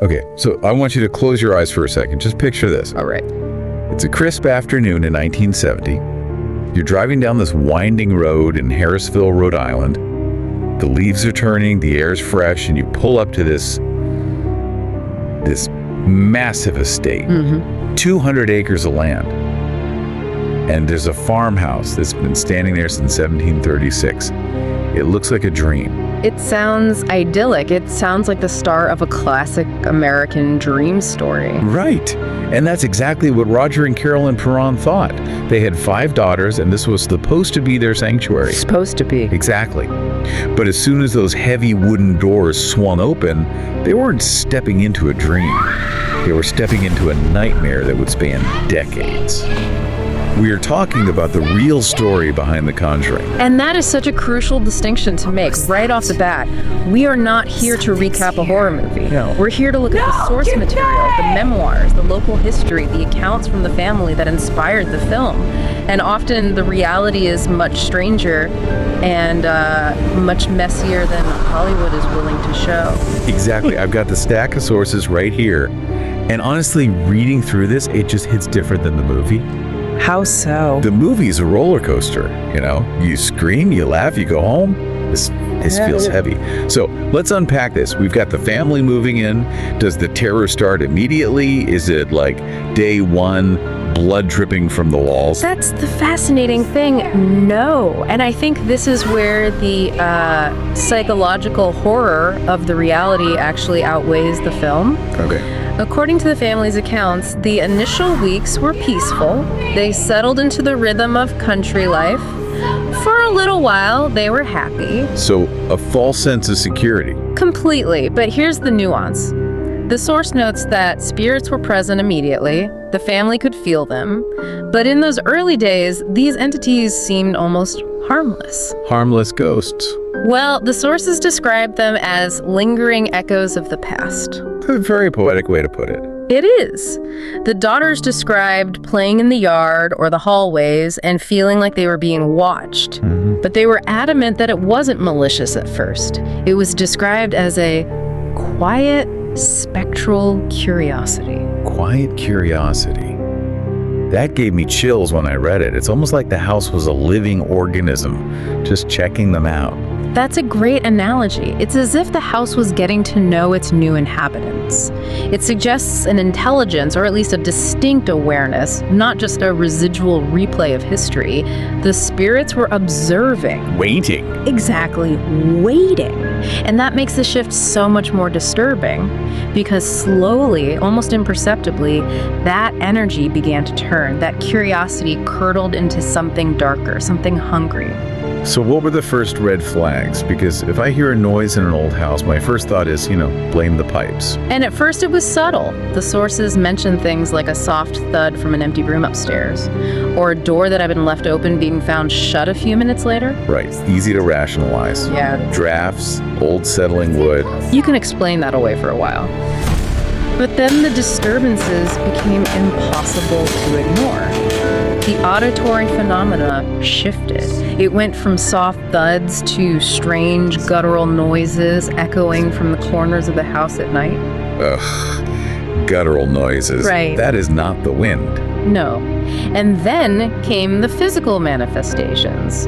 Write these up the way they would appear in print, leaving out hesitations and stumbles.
Okay, so I want you to close your eyes for a second. Just picture this. All right. It's a crisp afternoon in 1970. You're driving down this winding road in Harrisville, Rhode Island. The leaves are turning, the air's fresh, and you pull up to this massive estate, 200 acres of land. And there's a farmhouse that's been standing there since 1736. It looks like a dream. It sounds idyllic. It sounds like the start of a classic American dream story. Right. And that's exactly what Roger and Carolyn Perron thought. They had 5 daughters, and this was supposed to be their sanctuary. Supposed to be. Exactly. But as soon as those heavy wooden doors swung open, they weren't stepping into a dream. They were stepping into a nightmare that would span decades. We are talking about the real story behind The Conjuring. And that is such a crucial distinction to make right off the bat. We are not here to recap a horror movie. No. We're here to look at the source material, the memoirs, the local history, the accounts from the family that inspired the film. And often the reality is much stranger and much messier than Hollywood is willing to show. Exactly. I've got the stack of sources right here. And honestly, reading through this, it just hits different than the movie. How so? The movie's a roller coaster, you know? You scream, you laugh, you go home. This feels heavy. So let's unpack this. We've got the family moving in. Does the terror start immediately? Is it like day one, blood dripping from the walls? That's the fascinating thing. No. And I think this is where the psychological horror of the reality actually outweighs the film. Okay. According to the family's accounts, the initial weeks were peaceful. They settled into the rhythm of country life. For a little while, they were happy. So a false sense of security. Completely. But here's the nuance. The source notes that spirits were present immediately. The family could feel them. But in those early days, these entities seemed almost harmless. Harmless ghosts. Well, the sources describe them as lingering echoes of the past. A very poetic way to put it. It is. The daughters described playing in the yard or the hallways and feeling like they were being watched. But they were adamant that it wasn't malicious at first. It was described as a quiet, spectral curiosity. Quiet curiosity. That gave me chills when I read it. It's almost like the house was a living organism, just checking them out. That's a great analogy. It's as if the house was getting to know its new inhabitants. It suggests an intelligence, or at least a distinct awareness, not just a residual replay of history. The spirits were observing. Waiting. Exactly, waiting. And that makes the shift so much more disturbing, because slowly, almost imperceptibly, that energy began to turn. That curiosity curdled into something darker, something hungry. So what were the first red flags? Because if I hear a noise in an old house, my first thought is, blame the pipes. And at first it was subtle. The sources mentioned things like a soft thud from an empty room upstairs, or a door that had been left open being found shut a few minutes later. Right, easy to rationalize. Yeah. Drafts, old settling wood. You can explain that away for a while. But then the disturbances became impossible to ignore. The auditory phenomena shifted. It went from soft thuds to strange guttural noises echoing from the corners of the house at night. Ugh, guttural noises. Right. That is not the wind. No. And then came the physical manifestations.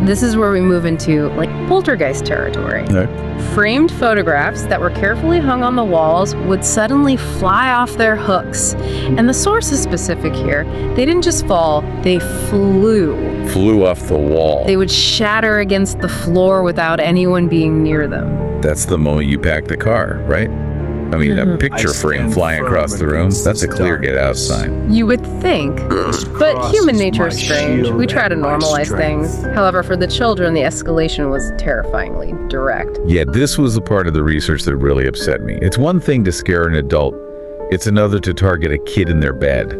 This is where we move into, poltergeist territory. No. Framed photographs that were carefully hung on the walls would suddenly fly off their hooks. And the source is specific here. They didn't just fall, they flew. Flew off the wall. They would shatter against the floor without anyone being near them. That's the moment you pack the car, right? I mean, a picture frame flying across the room, that's a clear get out sign. You would think. But human nature is strange. We try to normalize things. However, for the children, the escalation was terrifyingly direct. Yeah, this was the part of the research that really upset me. It's one thing to scare an adult. It's another to target a kid in their bed.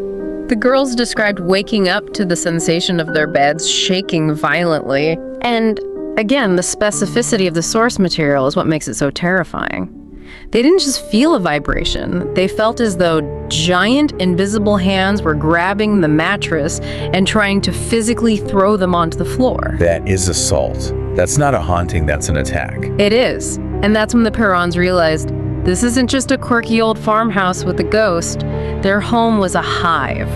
The girls described waking up to the sensation of their beds shaking violently. And again, the specificity of the source material is what makes it so terrifying. They didn't just feel a vibration. They felt as though giant invisible hands were grabbing the mattress and trying to physically throw them onto the floor. That is assault. That's not a haunting, that's an attack. It is. And that's when the Perrons realized This isn't just a quirky old farmhouse with a ghost. Their home was a hive.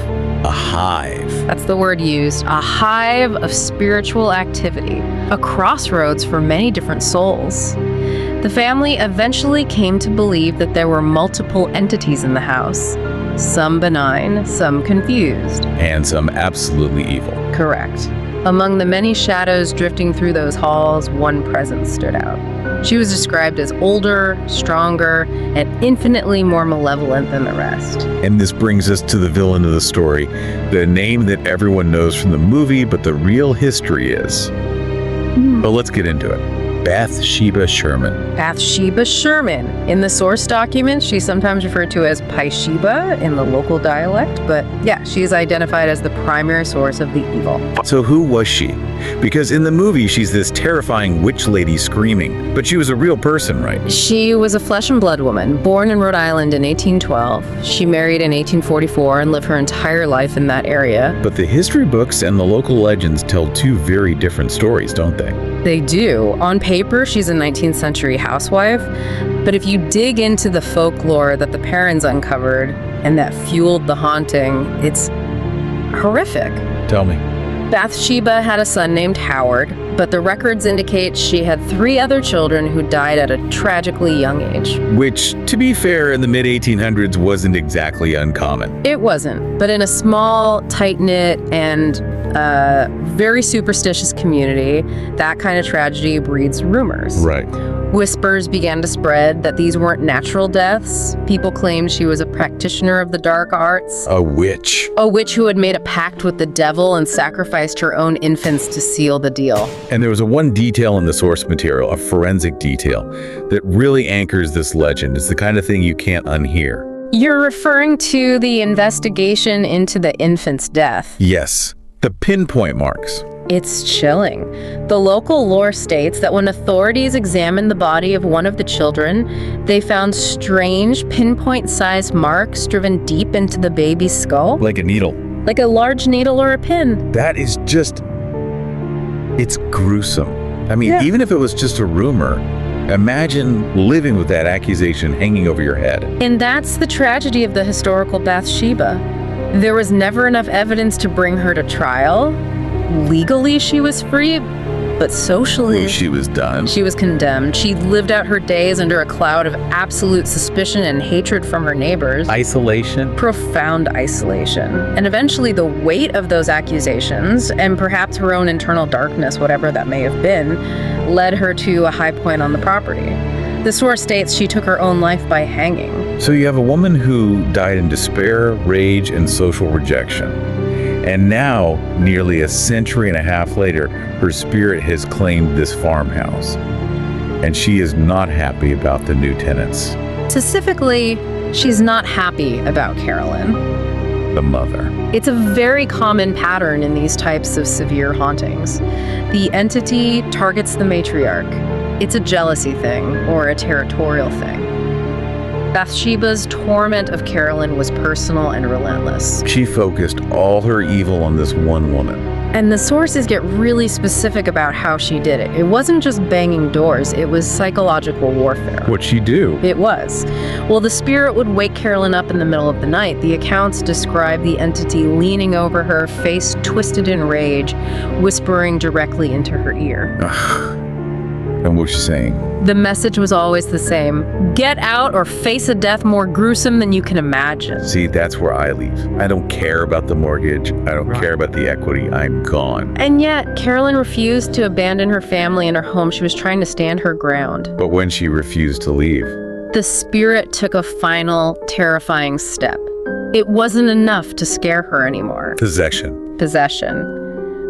A hive. That's the word used. A hive of spiritual activity. A crossroads for many different souls. The family eventually came to believe that there were multiple entities in the house. Some benign, some confused. And some absolutely evil. Correct. Among the many shadows drifting through those halls, one presence stood out. She was described as older, stronger, and infinitely more malevolent than the rest. And this brings us to the villain of the story, the name that everyone knows from the movie, but the real history is. But let's get into it. Bathsheba Sherman. Bathsheba Sherman. In the source documents, she's sometimes referred to as Pysheba in the local dialect, but yeah, she's identified as the primary source of the evil. So who was she? Because in the movie, she's this terrifying witch lady screaming, but she was a real person, right? She was a flesh and blood woman, born in Rhode Island in 1812. She married in 1844 and lived her entire life in that area. But the history books and the local legends tell two very different stories, don't they? They do. On paper, she's a 19th century housewife, but if you dig into the folklore that the parents uncovered and that fueled the haunting, it's horrific. Tell me. Bathsheba had a son named Howard, but the records indicate she had 3 other children who died at a tragically young age. Which, to be fair, in the mid-1800s wasn't exactly uncommon. It wasn't, but in a small, tight-knit, and very superstitious community, that kind of tragedy breeds rumors. Right. Whispers began to spread that these weren't natural deaths. People claimed she was a practitioner of the dark arts. A witch. A witch who had made a pact with the devil and sacrificed her own infants to seal the deal. And there was one detail in the source material, a forensic detail, that really anchors this legend. It's the kind of thing you can't unhear. You're referring to the investigation into the infant's death. Yes, the pinpoint marks. It's chilling. The local lore states that when authorities examined the body of one of the children, they found strange pinpoint-sized marks driven deep into the baby's skull. Like a needle. Like a large needle or a pin. That is just... it's gruesome. I mean, Yeah. even if it was just a rumor, imagine living with that accusation hanging over your head. And that's the tragedy of the historical Bathsheba. There was never enough evidence to bring her to trial. Legally, she was free, but socially, She was done. she was condemned. She lived out her days under a cloud of absolute suspicion and hatred from her neighbors. Isolation. Profound isolation. And eventually the weight of those accusations, and perhaps her own internal darkness, whatever that may have been, led her to a high point on the property. The source states she took her own life by hanging. So you have a woman who died in despair, rage, and social rejection. And now, nearly a century and a half later, her spirit has claimed this farmhouse. And she is not happy about the new tenants. Specifically, she's not happy about Carolyn. The mother. It's a very common pattern in these types of severe hauntings. The entity targets the matriarch. It's a jealousy thing or a territorial thing. Bathsheba's torment of Carolyn was personal and relentless. She focused all her evil on this one woman. And the sources get really specific about how she did it. It wasn't just banging doors, it was psychological warfare. What'd she do? It was. Well, the spirit would wake Carolyn up in the middle of the night. The accounts describe the entity leaning over her, face twisted in rage, whispering directly into her ear. And what was she saying? The message was always the same. Get out or face a death more gruesome than you can imagine. See, that's where I leave. I don't care about the mortgage. I don't care about the equity. I'm gone. And yet, Carolyn refused to abandon her family and her home. She was trying to stand her ground. But when she refused to leave, The spirit took a final, terrifying step. It wasn't enough to scare her anymore. possession. Possession.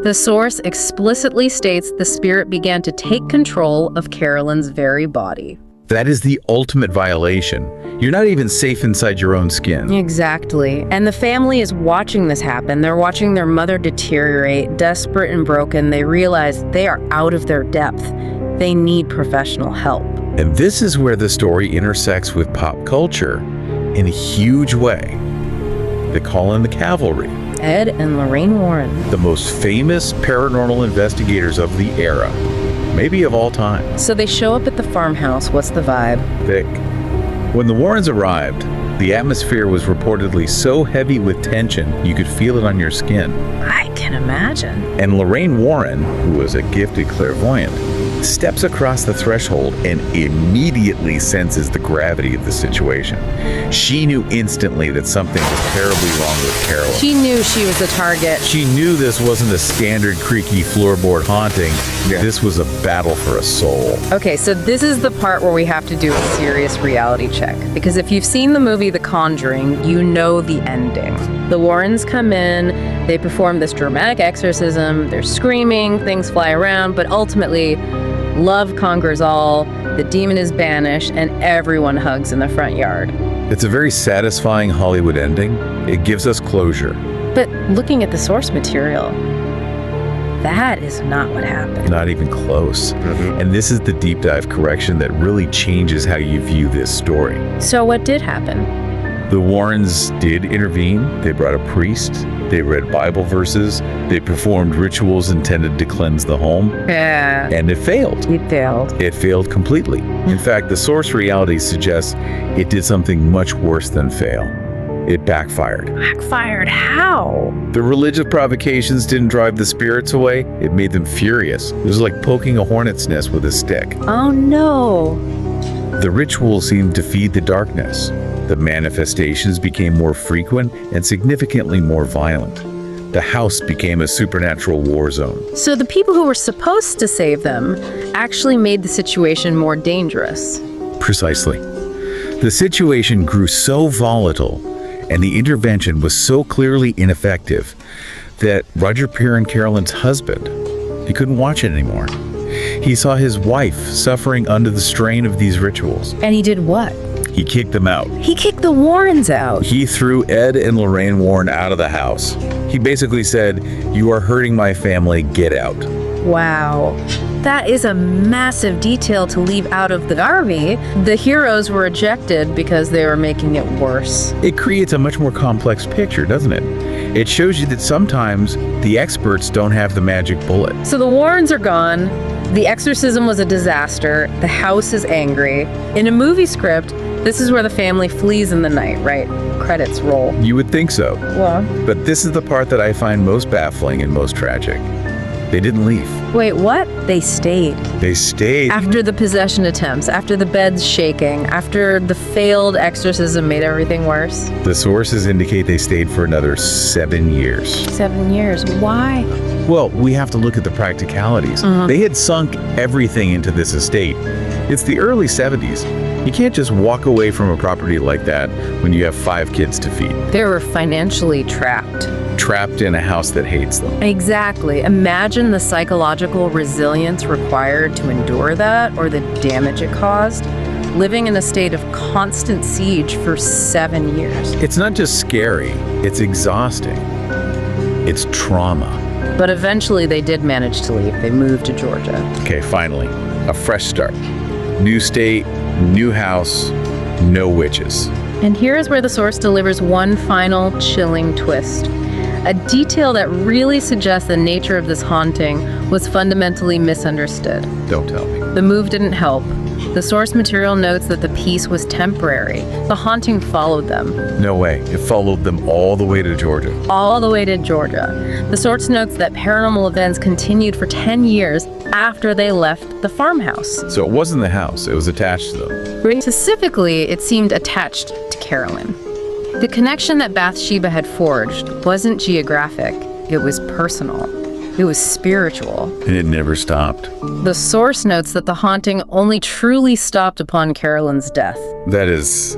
The source explicitly states the spirit began to take control of Carolyn's very body. That is the ultimate violation. You're not even safe inside your own skin. Exactly. And the family is watching this happen. They're watching their mother deteriorate, desperate and broken. They realize they are out of their depth. They need professional help. And this is where the story intersects with pop culture in a huge way. They call in the cavalry. Ed and Lorraine Warren. The most famous paranormal investigators of the era, maybe of all time. So they show up at the farmhouse. What's the vibe? Thick, When the Warrens arrived, the atmosphere was reportedly so heavy with tension you could feel it on your skin. I can imagine. And Lorraine Warren, who was a gifted clairvoyant, steps across the threshold and immediately senses the gravity of the situation. She knew instantly that something was terribly wrong with Carolyn. She knew she was the target. She knew this wasn't a standard creaky floorboard haunting. Yeah. This was a battle for a soul. Okay, so this is the part where we have to do a serious reality check. Because if you've seen the movie The Conjuring, you know the ending. The Warrens come in, they perform this dramatic exorcism, they're screaming, things fly around, but ultimately, love conquers all, the demon is banished, and everyone hugs in the front yard. It's a very satisfying Hollywood ending. It gives us closure. But looking at the source material, that is not what happened. Not even close. And this is the deep dive correction that really changes how you view this story. So what did happen? The Warrens did intervene. They brought a priest. They read Bible verses. They performed rituals intended to cleanse the home. Yeah. And it failed. It failed. It failed completely. In fact, the source reality suggests it did something much worse than fail. It backfired. Backfired? How? The religious provocations didn't drive the spirits away. It made them furious. It was like poking a hornet's nest with a stick. Oh no. The ritual seemed to feed the darkness. The manifestations became more frequent and significantly more violent. The house became a supernatural war zone. So the people who were supposed to save them actually made the situation more dangerous. Precisely. The situation grew so volatile and the intervention was so clearly ineffective that Roger Peer and Carolyn's husband, he couldn't watch it anymore. He saw his wife suffering under the strain of these rituals. And he did what? He kicked them out. He kicked the Warrens out. He threw Ed and Lorraine Warren out of the house. He basically said, "You are hurting my family, get out." Wow. That is a massive detail to leave out of the RV. The heroes were ejected because they were making it worse. It creates a much more complex picture, doesn't it? It shows you that sometimes the experts don't have the magic bullet. So the Warrens are gone. The exorcism was a disaster. The house is angry. In a movie script, this is where the family flees in the night, right? Credits roll. You would think so. Well, But this is the part that I find most baffling and most tragic. They didn't leave. wait, what? They stayed. They stayed. After the possession attempts, after the beds shaking, after the failed exorcism made everything worse. The sources indicate they stayed for another 7 years. 7 years. Why? Well, we have to look at the practicalities. They had sunk everything into this estate. It's the early 70s. You can't just walk away from a property like that when you have 5 kids to feed. They were financially trapped. Trapped in a house that hates them. Exactly. Imagine the psychological resilience required to endure that, or the damage it caused. Living in a state of constant siege for 7 years. It's not just scary, it's exhausting. It's trauma. But eventually they did manage to leave. They moved to Georgia. Okay, finally, a fresh start. New state, new house, no witches. And here is where the source delivers one final chilling twist. A detail that really suggests the nature of this haunting was fundamentally misunderstood. Don't tell me. The move didn't help. The source material notes that the peace was temporary. The haunting followed them. No way. It followed them all the way to Georgia. All the way to Georgia. The source notes that paranormal events continued for 10 years after they left the farmhouse. So it wasn't the house, it was attached to them. Specifically, it seemed attached to Carolyn. The connection that Bathsheba had forged wasn't geographic, it was personal. It was spiritual. And it never stopped. The source notes that the haunting only truly stopped upon Carolyn's death. That is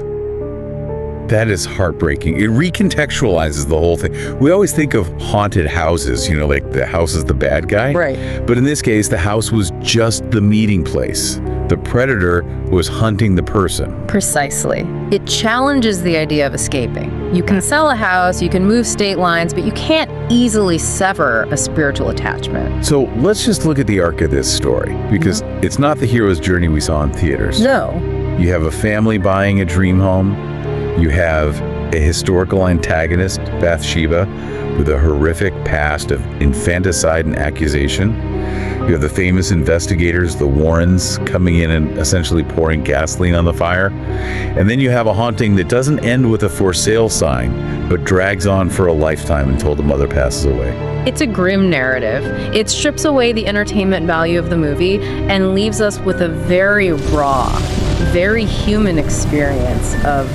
heartbreaking. It recontextualizes the whole thing. We always think of haunted houses, you know, like the house is the bad guy. Right. But in this case, the house was just the meeting place. The predator was hunting the person. Precisely. It challenges the idea of escaping. You can sell a house, you can move state lines, but you can't easily sever a spiritual attachment. So let's just look at the arc of this story, because it's not the hero's journey we saw in theaters. No. You have a family buying a dream home. You have a historical antagonist, Bathsheba, with a horrific past of infanticide and accusation. You have the famous investigators, the Warrens, coming in and essentially pouring gasoline on the fire. And then you have a haunting that doesn't end with a for sale sign, but drags on for a lifetime until the mother passes away. It's a grim narrative. It strips away the entertainment value of the movie and leaves us with a very raw, very human experience of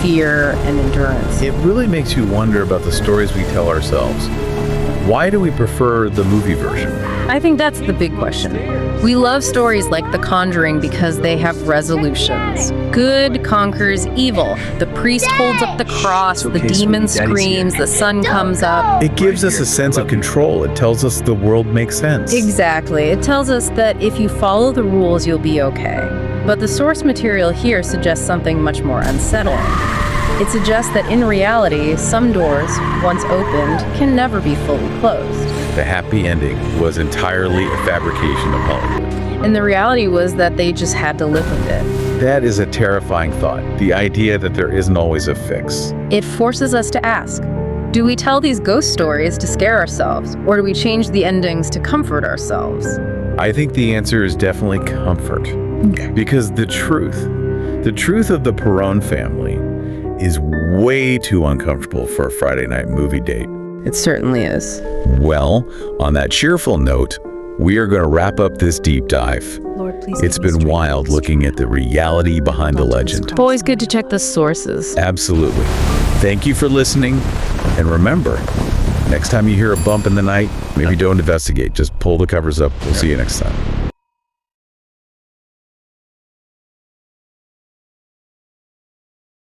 fear and endurance. It really makes you wonder about the stories we tell ourselves. Why do we prefer the movie version? I think that's the big question. We love stories like The Conjuring because they have resolutions. Good conquers evil. The priest holds up the cross, the demon screams, the sun comes up. It gives us a sense of control. It tells us the world makes sense. Exactly. It tells us that if you follow the rules, you'll be okay. But the source material here suggests something much more unsettling. It suggests that in reality, some doors, once opened, can never be fully closed. The happy ending was entirely a fabrication of Hollywood. And the reality was that they just had to live with it. That is a terrifying thought, the idea that there isn't always a fix. It forces us to ask, do we tell these ghost stories to scare ourselves, or do we change the endings to comfort ourselves? I think the answer is definitely comfort. Because the truth of the Perron family is way too uncomfortable for a Friday night movie date. It certainly is. Well, on that cheerful note, we are going to wrap up this deep dive. Lord, please. It's been wild looking at the reality behind the legend. Always good to check the sources. Absolutely. Thank you for listening. And remember, next time you hear a bump in the night, maybe don't investigate. Just pull the covers up. We'll see you next time.